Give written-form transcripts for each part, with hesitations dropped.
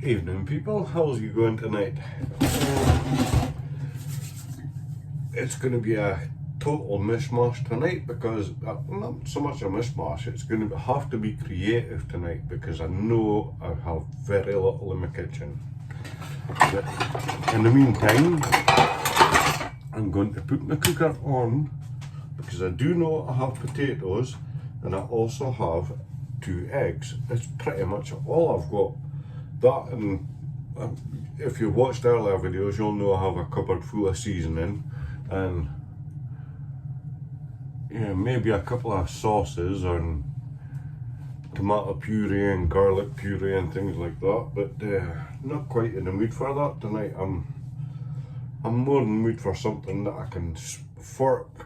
Evening people, how's you going tonight? It's going to be a total mishmash tonight because, not so much a mishmash, it's going to have to be creative tonight because I know I have very little in my kitchen. But in the meantime, I'm going to put my cooker on because I do know I have potatoes and I also have 2 eggs. It's pretty much all I've got. That and if you watched earlier videos, you'll know I have a cupboard full of seasoning and maybe a couple of sauces and tomato puree and garlic puree and things like that, but not quite in the mood for that tonight. I'm more in the mood for something that I can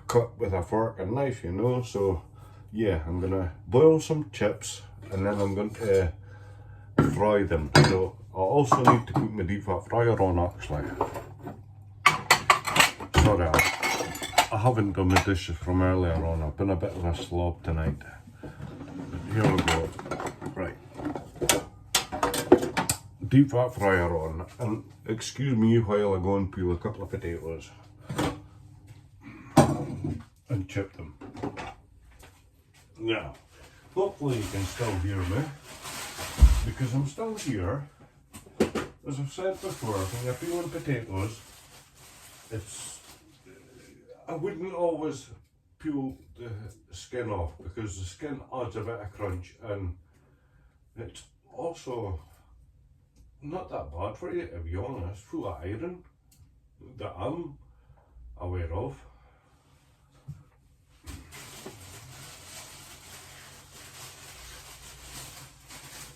cut with a fork and knife, you know. So yeah, I'm gonna boil some chips and then I'm going to fry them. So I also need to put my deep fat fryer on actually. Sorry, I haven't done my dishes from earlier on. I've been a bit of a slob tonight. But here we go. Right. Deep fat fryer on. And excuse me while I go and peel a couple of potatoes. And chip them. Now, hopefully you can still hear me. Because I'm still here. As I've said before, when you're peeling potatoes, I wouldn't always peel the skin off because the skin adds a bit of crunch and it's also not that bad for you, to be honest. Full of iron that I'm aware of.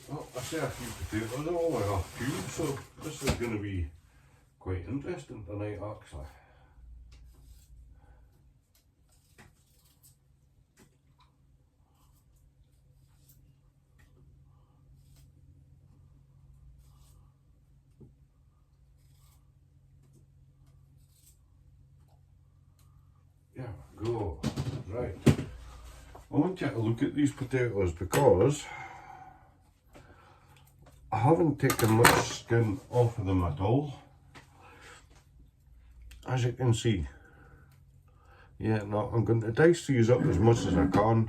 Well, I say a few potatoes, I only have 2, so this is going to be quite interesting tonight actually. There we go. Right. I want you to look at these potatoes because I haven't taken much skin off of them at all. As you can see. Yeah, no, I'm going to dice these up as much as I can.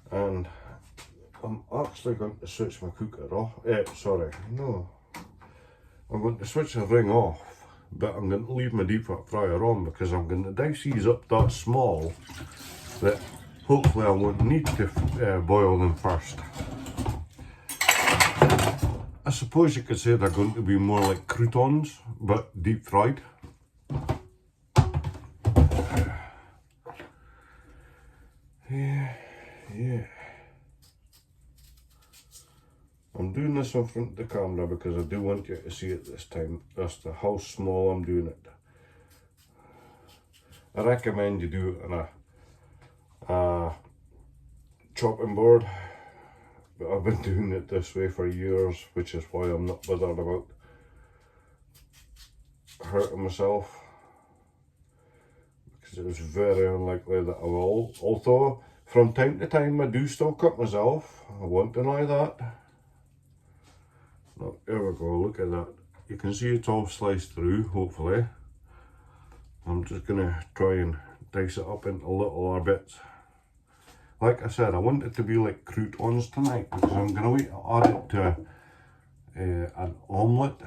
And I'm actually going to switch my cooker off. I'm going to switch the ring off, but I'm going to leave my deep fat fryer on because I'm going to dice these up that small that hopefully I won't need to boil them first. I suppose you could say they're going to be more like croutons, but deep fried. Yeah. I'm doing this in front of the camera because I do want you to see it this time as to how small I'm doing it. I recommend you do it on a chopping board, but I've been doing it this way for years, which is why I'm not bothered about hurting myself, because it is very unlikely that I will. Although from time to time I do still cut myself, I won't deny that. Oh, there we go, look at that. You can see it's all sliced through, hopefully. I'm just going to try and dice it up into little bits. Like I said, I want it to be like croutons tonight because I'm going to wait to add it to an omelette.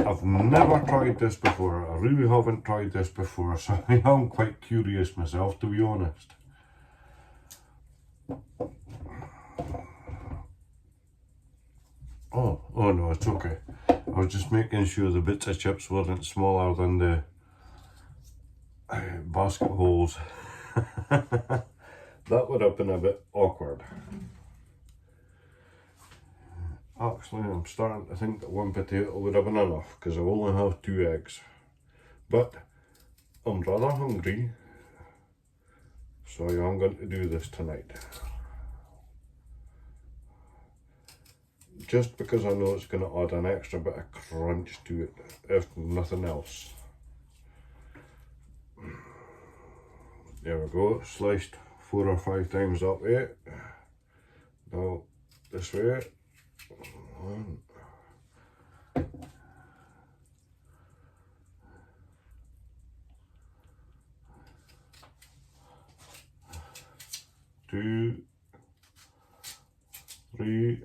I've never tried this before. I really haven't tried this before, so I am quite curious myself, to be honest. Oh no, it's okay. I was just making sure the bits of chips weren't smaller than the basket holes. That would have been a bit awkward. Actually, I'm starting to think that 1 potato would have been enough because I only have 2 eggs. But I'm rather hungry, so I am going to do this tonight. Just because I know it's going to add an extra bit of crunch to it, if nothing else. There we go, sliced 4 or 5 times that way. Now this way. One, two, three,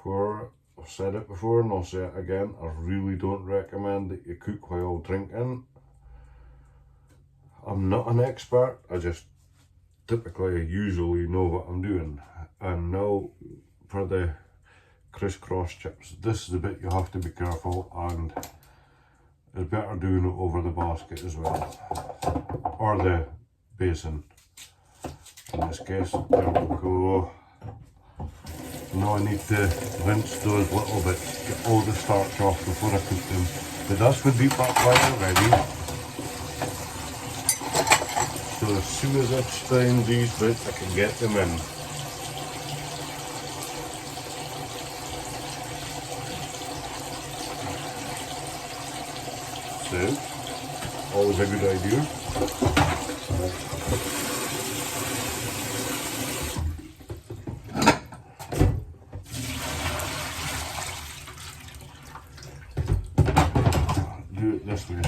four. I've said it before and I'll say it again. I really don't recommend that you cook while drinking. I'm not an expert, I just usually know what I'm doing. And now for the crisscross chips, this is the bit you have to be careful, and it's better doing it over the basket as well, or the basin. In this case, there we go. Now I need to rinse those little bits, get all the starch off before I cook them. But that's for deep fat fryer ready. So as soon as I've stained these bits, I can get them in. So, always a good idea. Do it this way.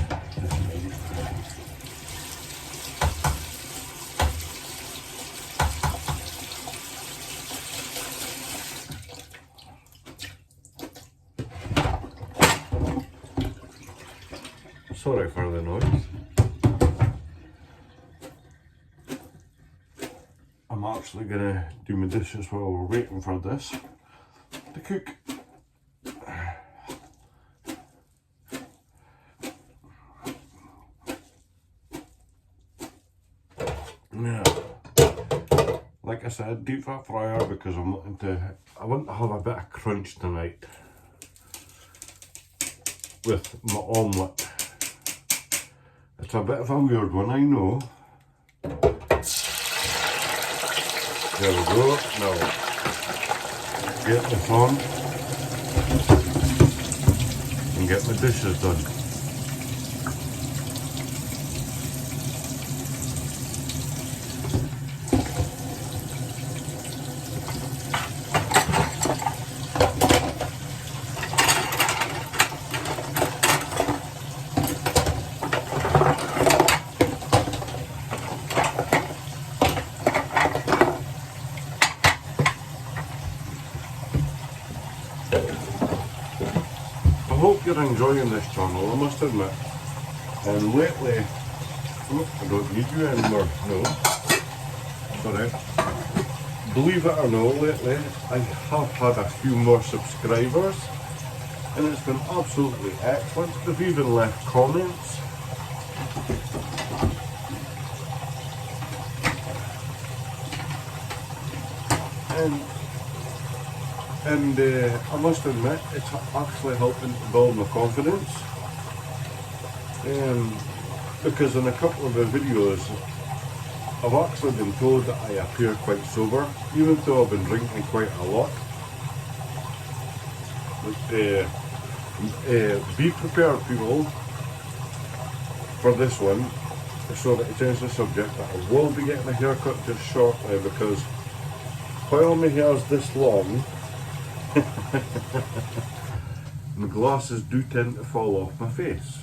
Sorry for the noise. I'm actually gonna do my dishes while we're waiting for this to cook. Now, like I said, deep fat fryer because I want to have a bit of crunch tonight with my omelette. It's a bit of a weird one, I know. There we go. Now, get this on and get my dishes done. I hope you're enjoying this channel, I must admit. And lately, I don't need you anymore, no. Sorry. Believe it or not, lately I have had a few more subscribers and it's been absolutely excellent. They've even left comments. And I must admit, it's actually helping to build my confidence. Because in a couple of the videos, I've actually been told that I appear quite sober, even though I've been drinking quite a lot. But be prepared, people, for this one. So that it change the subject, that I will be getting a haircut just shortly, because while my hair's this long, my glasses do tend to fall off my face,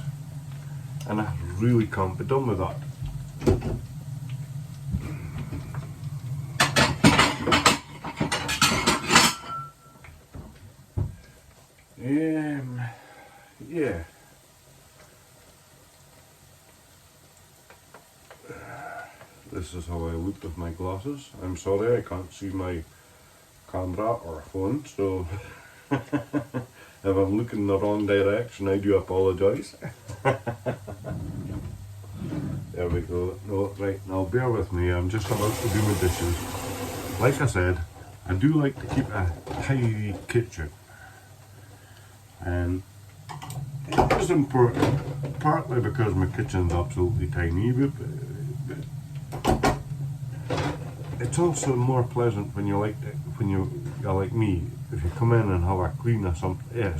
and I really can't be done with that. Yeah. This is how I look with my glasses. I'm sorry I can't see my camera or phone, so if I'm looking in the wrong direction, I do apologise. There we go. No, right, now bear with me, I'm just about to do my dishes. Like I said, I do like to keep a tidy kitchen. And it is important, partly because my kitchen's absolutely tiny, but it's also more pleasant when you're like me, if you come in and have a clean or something,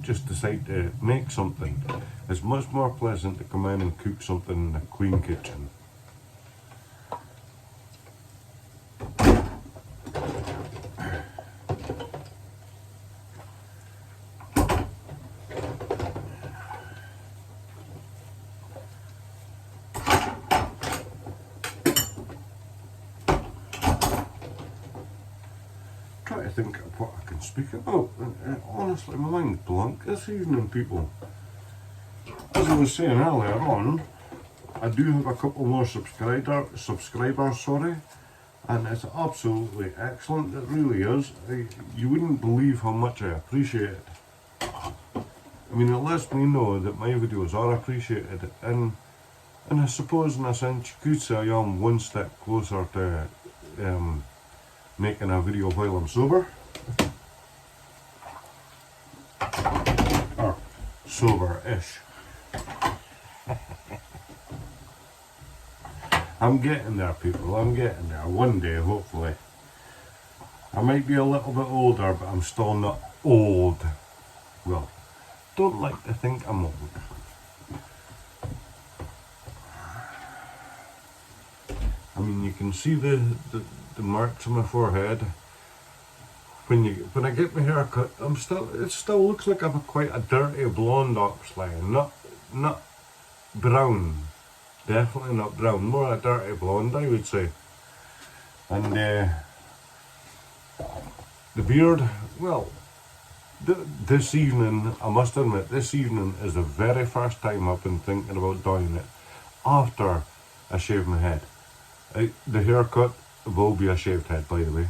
just decide to make something. It's much more pleasant to come in and cook something in a clean kitchen. trying to think of what I can speak about. Honestly, my mind's blank this evening, people. As I was saying earlier on, I do have a couple more subscribers, sorry, and it's absolutely excellent. It really is. You wouldn't believe how much I appreciate it. I mean, it lets me know that my videos are appreciated, and I suppose in a sense you could say I am one step closer to making a video while I'm sober. Or sober-ish. I'm getting there, people, I'm getting there. One day, hopefully. I might be a little bit older, but I'm still not old. Well, don't like to think I'm old. I mean, you can see the marks on my forehead. When I get my hair cut, it still looks like I'm quite a dirty blonde actually, not brown, definitely not brown, more a dirty blonde I would say. And the beard, well, this evening, I must admit, this evening is the very first time I've been thinking about dyeing it after I shave my head. The haircut will be a shaved head, by the way.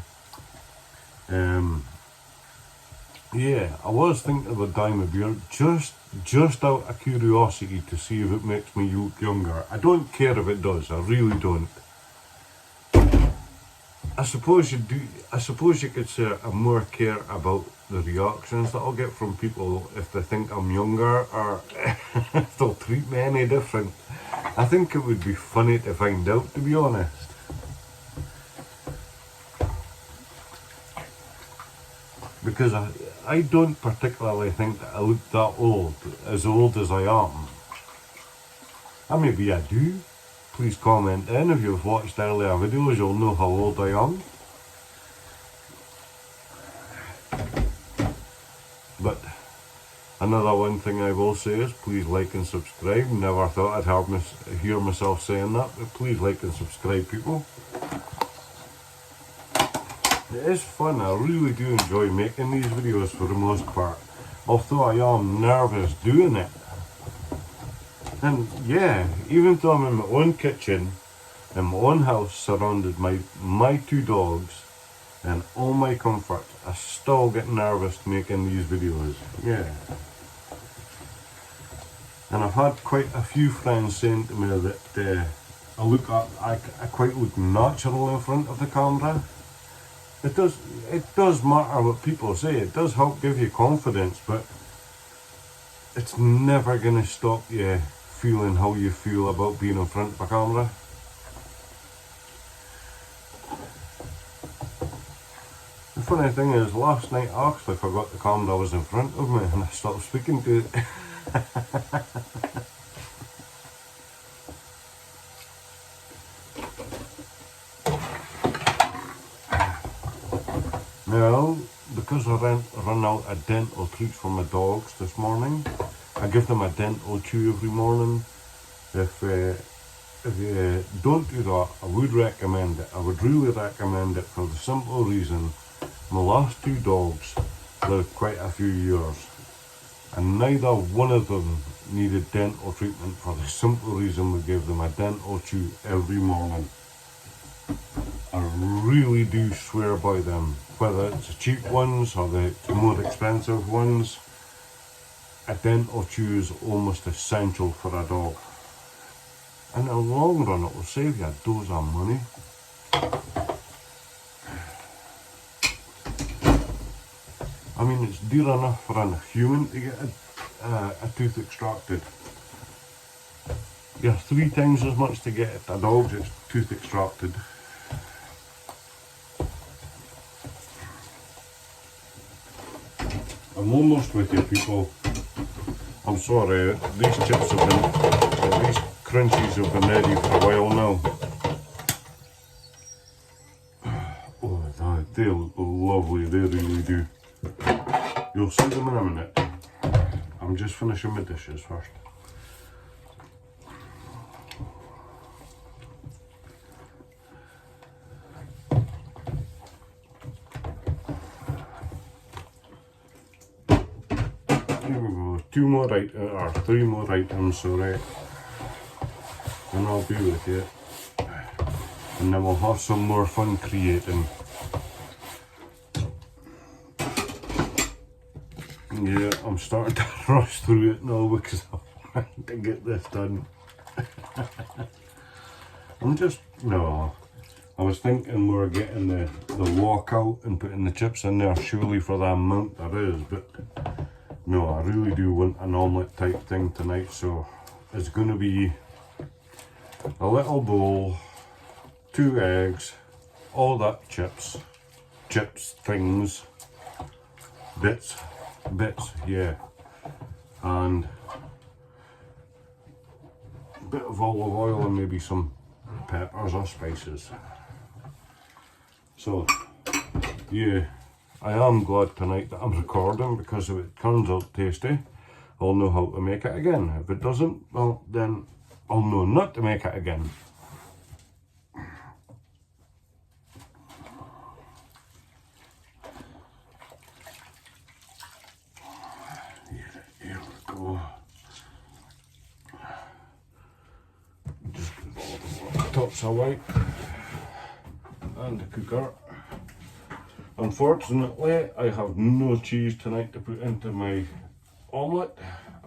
Yeah, I was thinking about dyeing my beard just out of curiosity to see if it makes me look younger. I don't care if it does, I really don't. I suppose you do. I suppose you could say I more care about the reactions that I'll get from people if they think I'm younger or if they'll treat me any different. I think it would be funny to find out, to be honest. Because I don't particularly think that I look that old as I am. And maybe I do. Please comment in if you've watched earlier videos, you'll know how old I am. But another one thing I will say is please like and subscribe. Never thought I'd hear myself saying that, but please like and subscribe, people. It is fun, I really do enjoy making these videos for the most part, although I am nervous doing it. And yeah, even though I'm in my own kitchen, in my own house, surrounded by my two dogs, and all my comfort, I still get nervous making these videos, yeah. And I've had quite a few friends saying to me that I quite look natural in front of the camera. It does matter what people say, it does help give you confidence, but it's never going to stop you feeling how you feel about being in front of a camera. The funny thing is, last night I actually forgot the camera was in front of me and I stopped speaking to it. Now, because I run out of dental treats for my dogs this morning, I give them a dental chew every morning. If you don't do that, I would recommend it. I would really recommend it for the simple reason my last two dogs lived quite a few years and neither one of them needed dental treatment for the simple reason we gave them a dental chew every morning. I really do swear by them, whether it's the cheap ones or the more expensive ones. A dental chew is almost essential for a dog. And in the long run it will save you a dose of money. I mean, it's dear enough for a human to get a tooth extracted. You're 3 times as much to get a dog's tooth extracted. I'm almost with you, people. I'm sorry, these chips have been, these crunchies have been ready for a while now. Oh, they look lovely, they really do. You'll see them in a minute. I'm just finishing my dishes first. 2 more items, or 3 more items, sorry, and I'll be with you. And then we'll have some more fun creating. Yeah, I'm starting to rush through it now because I want to get this done. No, I was thinking we're getting the wok out and putting the chips in there surely for the amount there is, but no, I really do want an omelette type thing tonight, so it's going to be a little bowl, 2 eggs, all that chips things, bits, yeah, and a bit of olive oil and maybe some peppers or spices. So yeah, I am glad tonight that I'm recording, because if it turns out tasty, I'll know how to make it again. If it doesn't, well then I'll know not to make it again. Here we go. Just put all the tops away and the cooker. Unfortunately, I have no cheese tonight to put into my omelette.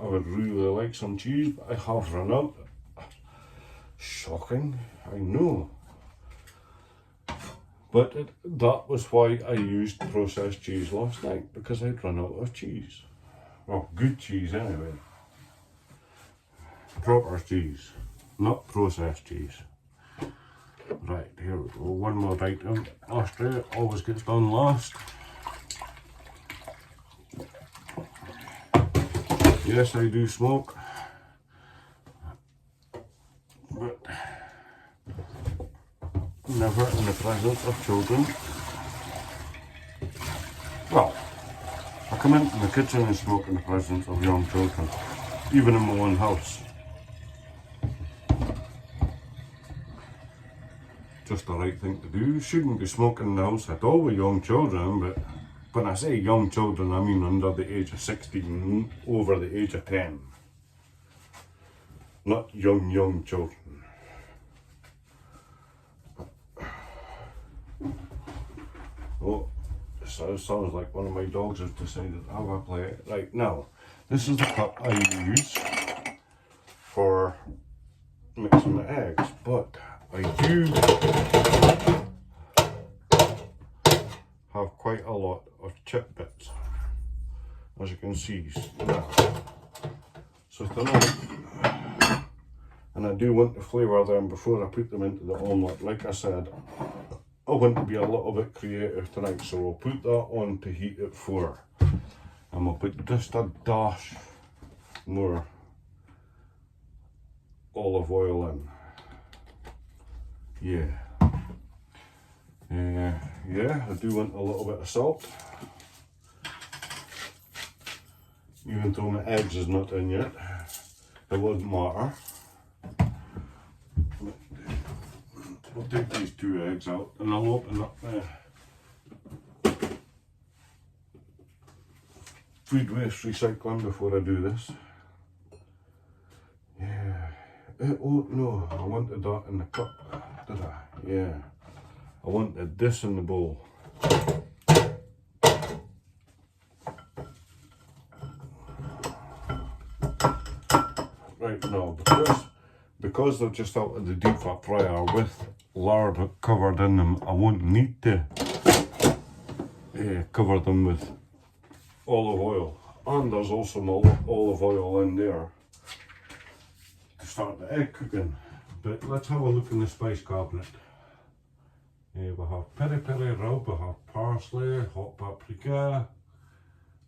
I would really like some cheese, but I have run out. Shocking, I know. But that was why I used processed cheese last night, because I'd run out of cheese. Well, good cheese anyway. Proper cheese, not processed cheese. Right, here we go. One more item. Australia always gets done last. Yes, I do smoke, but never in the presence of children. Well, I come into the kitchen and smoke in the presence of young children, even in my own house. Just the right thing to do. Shouldn't be smoking in the house at all with young children, but when I say young children, I mean under the age of 16, over the age of 10. Not young children. Oh, this sounds like one of my dogs has decided to have a play. Right, now, this is the cup I use for mixing the eggs, but I do have quite a lot of chip bits, as you can see now. So tonight, and I do want to flavour them before I put them into the omelette. Like I said, I want to be a little bit creative tonight, so we'll put that on to heat it for, and we'll put just a dash more olive oil in. Yeah, I do want a little bit of salt, even though my eggs is not in yet. It wouldn't matter. I'll take these 2 eggs out and I'll open up food waste recycling before I do this. Yeah. Oh no, I wanted that in the cup, did I? Yeah. I wanted this in the bowl. Right now, because they're just out of the deep fat fryer with lard covered in them, I won't need to cover them with olive oil. And there's also some olive oil in there to start the egg cooking. But let's have a look in the spice cabinet. We have peri peri rub, we have parsley, hot paprika,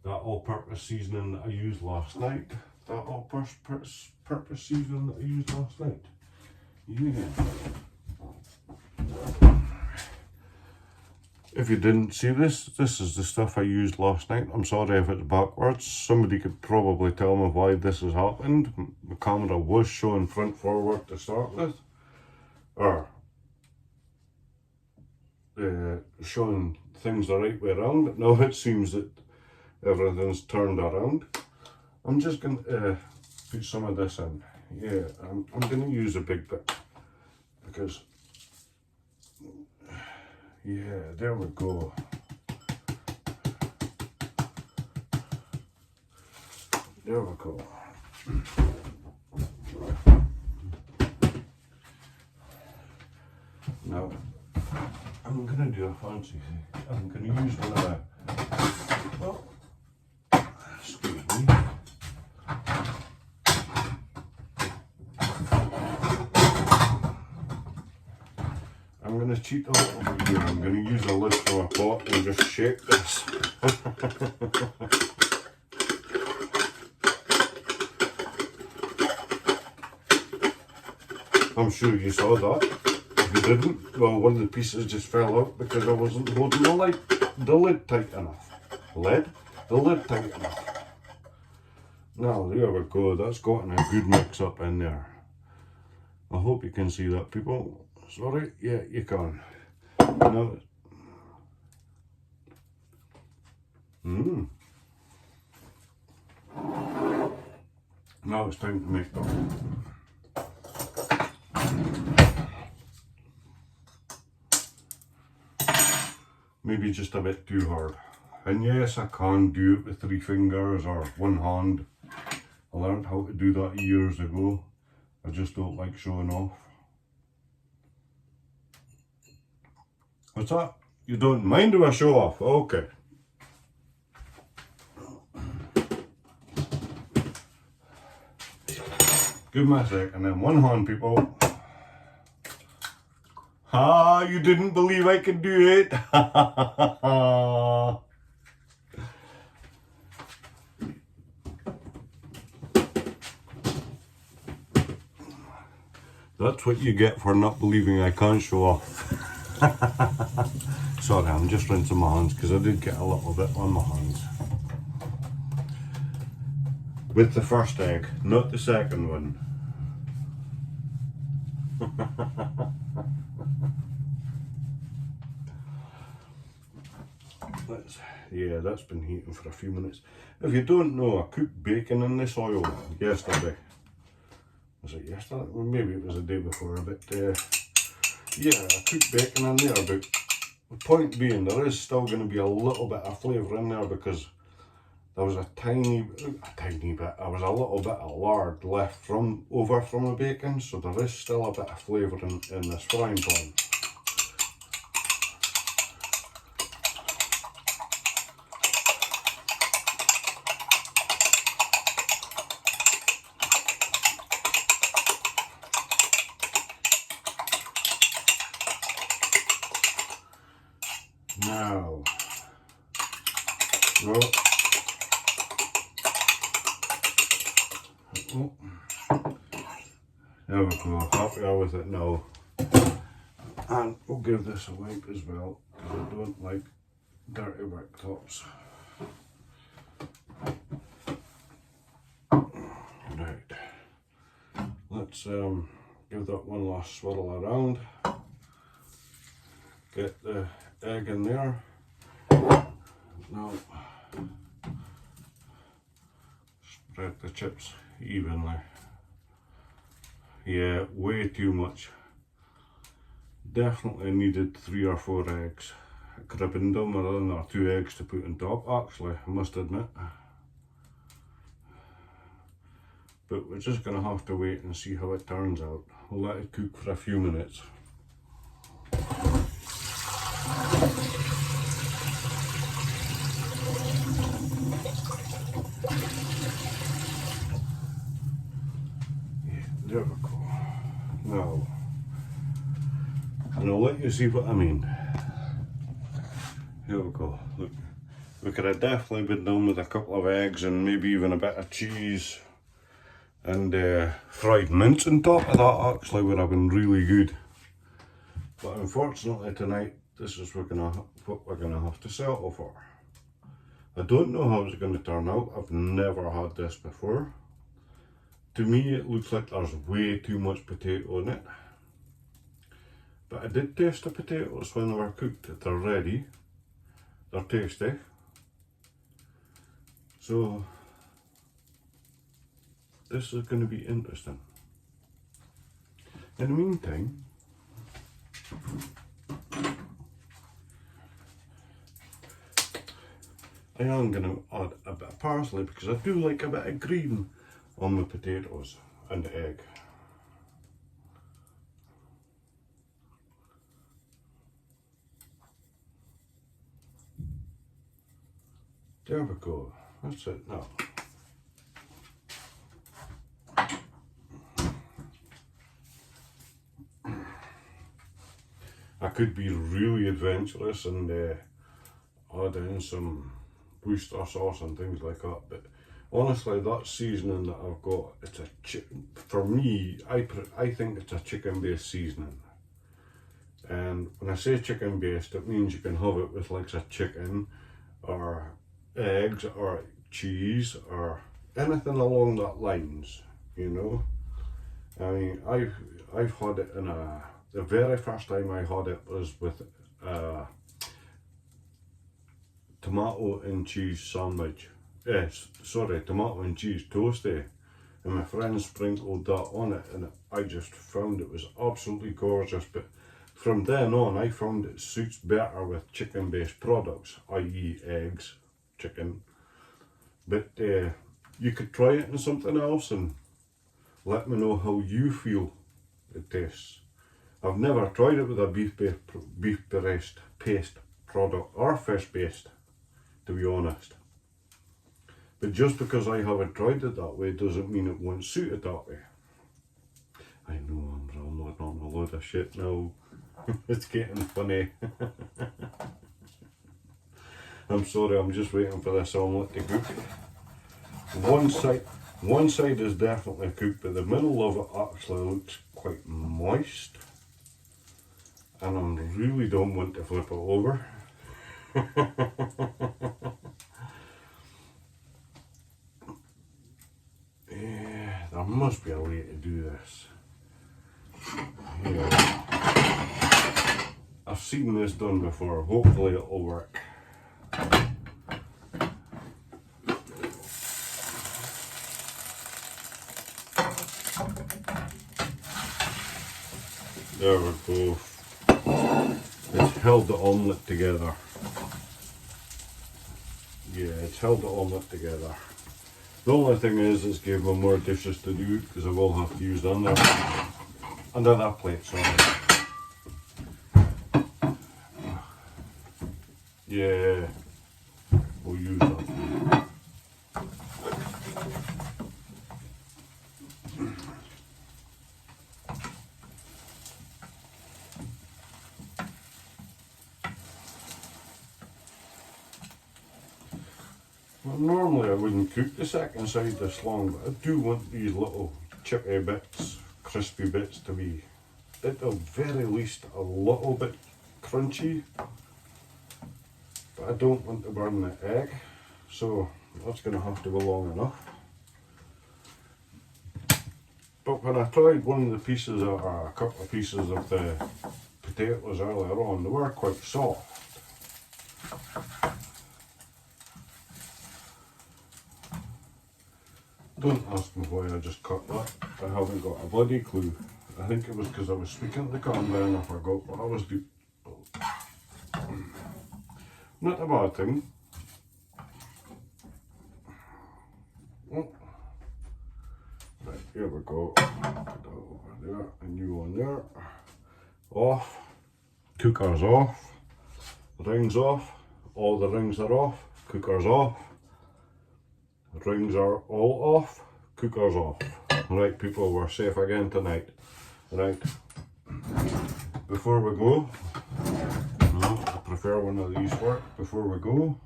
that all-purpose seasoning that I used last night. That all-purpose seasoning that I used last night. Yeah. If you didn't see this is the stuff I used last night. I'm sorry if it's backwards. Somebody could probably tell me why this has happened. The camera was showing front forward to start with, or showing things the right way around, but now it seems that everything's turned around. I'm just going to put some of this in. Yeah, I'm going to use a big bit because, yeah, there we go. There we go. Now, I'm going to do a fancy thing. I'm going to use one of the, oh, excuse me. I'm going to cheat a little bit here. I'm going to use a lid from a pot and just shake this. I'm sure you saw that. If you didn't, well, one of the pieces just fell out because I wasn't holding the lid tight enough. The lid tight enough. Now, there we go. That's gotten a good mix up in there. I hope you can see that, people. Sorry, yeah, you can. Now, now it's time to make them. Maybe just a bit too hard. And yes, I can do it with 3 fingers or 1 hand. I learned how to do that years ago. I just don't like showing off. What's that? You don't mind if I show off? Okay. Give me a sec, and then 1 hand, people. Ah, you didn't believe I could do it. That's what you get for not believing I can't show off. Sorry, I'm just rinsing my hands because I did get a little bit on my hands. With the first egg, not the second one. Yeah, that's been heating for a few minutes. If you don't know, I cooked bacon in this oil yesterday. Was it yesterday? Well, maybe it was the day before, but yeah, I cooked bacon in there, but the point being, there is still going to be a little bit of flavour in there because there was a tiny bit, there was a little bit of lard left over from the bacon, so there is still a bit of flavour in this frying pan. Now, no. Oh. There we go, happy with it now. And we'll give this a wipe as well, because I don't like dirty worktops. Right, let's give that one last swirl around. Get the egg in there. Now, spread the chips evenly. Yeah, way too much. Definitely needed 3 or 4 eggs. I could have been done with 1 or 2 eggs to put on top, actually, I must admit. But we're just going to have to wait and see how it turns out. We'll let it cook for a few minutes. There we go. Now, and I'll let you see what I mean. Here we go. Look, we could have definitely been done with a couple of eggs and maybe even a bit of cheese and fried mince on top of that. Actually would have been really good. But unfortunately tonight, this is what we're gonna have to settle for. I don't know how it's going to turn out. I've never had this before. To me, it looks like there's way too much potato in it. But I did taste the potatoes when they were cooked. They're ready. They're tasty. So, this is going to be interesting. In the meantime, I am going to add a bit of parsley because I do like a bit of green on the potatoes and the egg. There we go, that's it now. I could be really adventurous and add in some oyster sauce and things like that, but honestly that seasoning that I've got, it's a for me, I think it's a chicken based seasoning. And when I say chicken based, it means you can have it with like a chicken or eggs or cheese or anything along that lines, you know. I mean, I've had it in the very first time I had it was with tomato and cheese sandwich. Yes, sorry, tomato and cheese toasty. And my friend sprinkled that on it and I just found it was absolutely gorgeous. But from then on, I found it suits better with chicken based products, i.e. eggs, chicken. But you could try it in something else and let me know how you feel it tastes. I've never tried it with a beef based paste product or fish based, to be honest. But just because I haven't tried it that way doesn't mean it won't suit it that way. I know I'm rambling on a load of shit now. It's getting funny. I'm sorry, I'm just waiting for this omelette to cook. One side is definitely cooked, but the middle of it actually looks quite moist. And I really don't want to flip it over. Yeah, there must be a way to do this. Yeah. I've seen this done before, hopefully it'll work. There we go. It's held the omelette together. Yeah, it's held the omelette together. The only thing is, it's gave me more dishes to do because I will have to use under that plate, sorry. Yeah, we'll use that. Well, normally I wouldn't cook the second side this long, but I do want these little chippy bits, crispy bits to be, at the very least, a little bit crunchy. But I don't want to burn the egg, so that's going to have to go long enough. But when I tried one of the pieces, or a couple of pieces of the potatoes earlier on, they were quite soft. Don't ask me why I just cut that. I haven't got a bloody clue. I think it was because I was speaking to the camera and I forgot what I was doing. Not a bad thing. Oh. Right, here we go. Put that over there, a new one there. Off. Cooker's off. Rings off. All the rings are off. Cooker's off. Rings are all off. Cooker's off. Right, people, we're safe again tonight. Right. Before we go, I prefer one of these work. Before we go,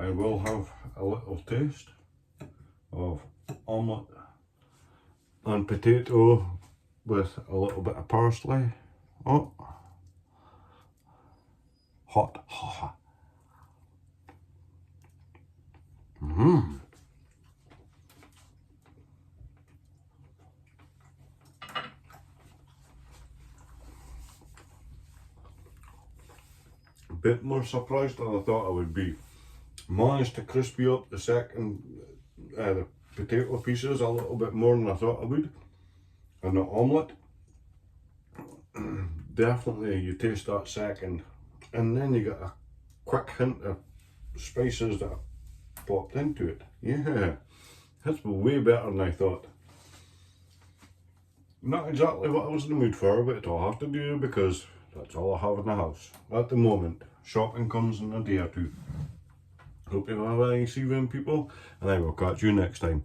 I will have a little taste of omelette and potato with a little bit of parsley. Oh, hot. A bit more surprised than I thought I would be. Managed to crispy up the potato pieces a little bit more than I thought I would. And the omelette, definitely you taste that second. And then you get a quick hint of spices that have popped into it. Yeah, that's way better than I thought. Not exactly what I was in the mood for, but it'll have to do because that's all I have in the house at the moment. Shopping comes in a day or two. Hope you have a nice evening, people, and I will catch you next time.